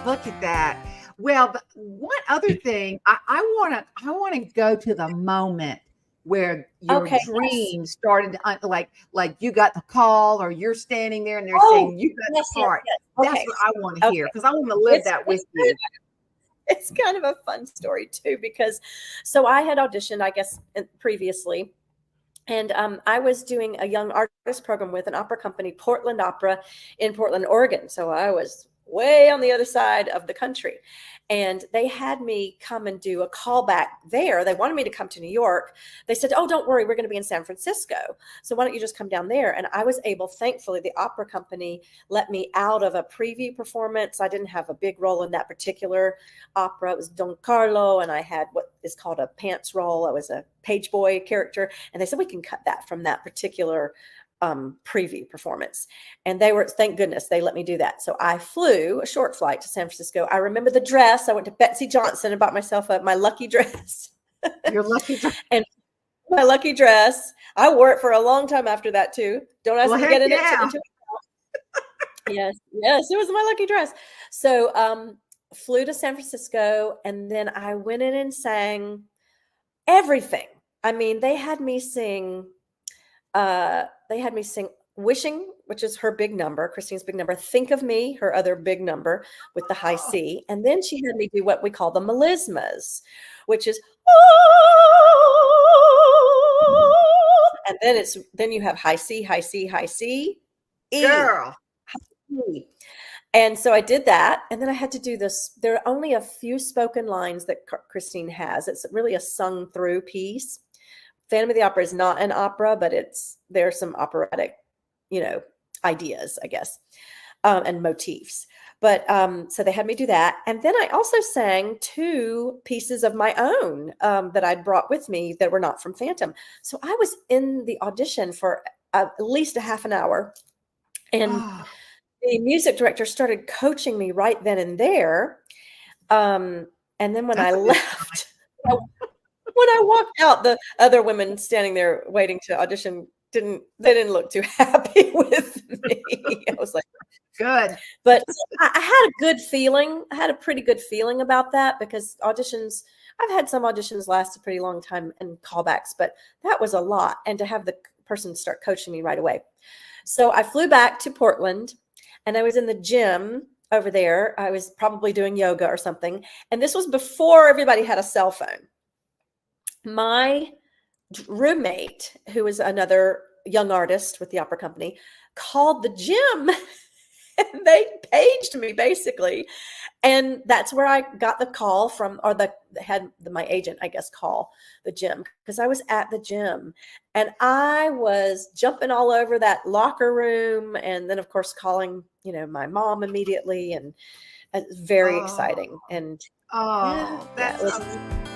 Look at that. Well, one other thing, I want to go to the moment where your Okay. Yes. dream started to, like you got the call or you're standing there and they're Oh, saying you got the yes, yes, part. yes. That's Okay. what I want to hear Okay. because I want to live It's that with it's you. it's kind of a fun story too, because so I had auditioned, I guess, previously. And I was doing a young artist program with an opera company, Portland Opera, in Portland, Oregon. So I was way on the other side of the country. And they had me come and do a callback there. They wanted me to come to New York. They said, "Oh, don't worry, we're going to be in San Francisco. So why don't you just come down there?" And I was able, thankfully, the opera company let me out of a preview performance. I didn't have a big role in that particular opera. It was Don Carlo, and I had what is called a pants role. I was a page boy character. And they said, "We can cut that from that particular preview performance." And they were, thank goodness they let me do that. So I flew a short flight to San Francisco. I remember the dress. I went to Betsy Johnson and bought myself my lucky dress. You're lucky. And my lucky dress, I wore it for a long time after that too. Don't ask Well, me to heck get in yeah. it. Into Yes, yes, it was my lucky dress. So flew to San Francisco, and then I went in and sang everything. I mean, they had me sing Wishing, which is her big number, Christine's big number, Think of Me, her other big number with the high Oh, C. And then she had me do what we call the melismas, which is, and then you have high C, high C, high C, E. girl. E. And so I did that. And then I had to do this. There are only a few spoken lines that Christine has. It's really a sung through piece. Phantom of the Opera is not an opera, but there are some operatic, ideas, I guess, and motifs. But so they had me do that. And then I also sang 2 pieces of my own that I'd brought with me that were not from Phantom. So I was in the audition for at least a half an hour. And Oh, the music director started coaching me right then and there. And then when I that's a good left, when I walked out, the other women standing there waiting to audition didn't look too happy with me. I was like, good. but I had a good feeling. I had a pretty good feeling about that because auditions, I've had some auditions last a pretty long time and callbacks, but that was a lot. And to have the person start coaching me right away. So I flew back to Portland and I was in the gym over there. I was probably doing yoga or something. And this was before everybody had a cell phone. My roommate, who was another young artist with the opera company, called the gym and they paged me basically. And that's where I got the call from, or my agent, I guess, call the gym, because I was at the gym and I was jumping all over that locker room. And then of course calling, my mom immediately, and very Oh, exciting. And yeah, oh, yeah, that's it was,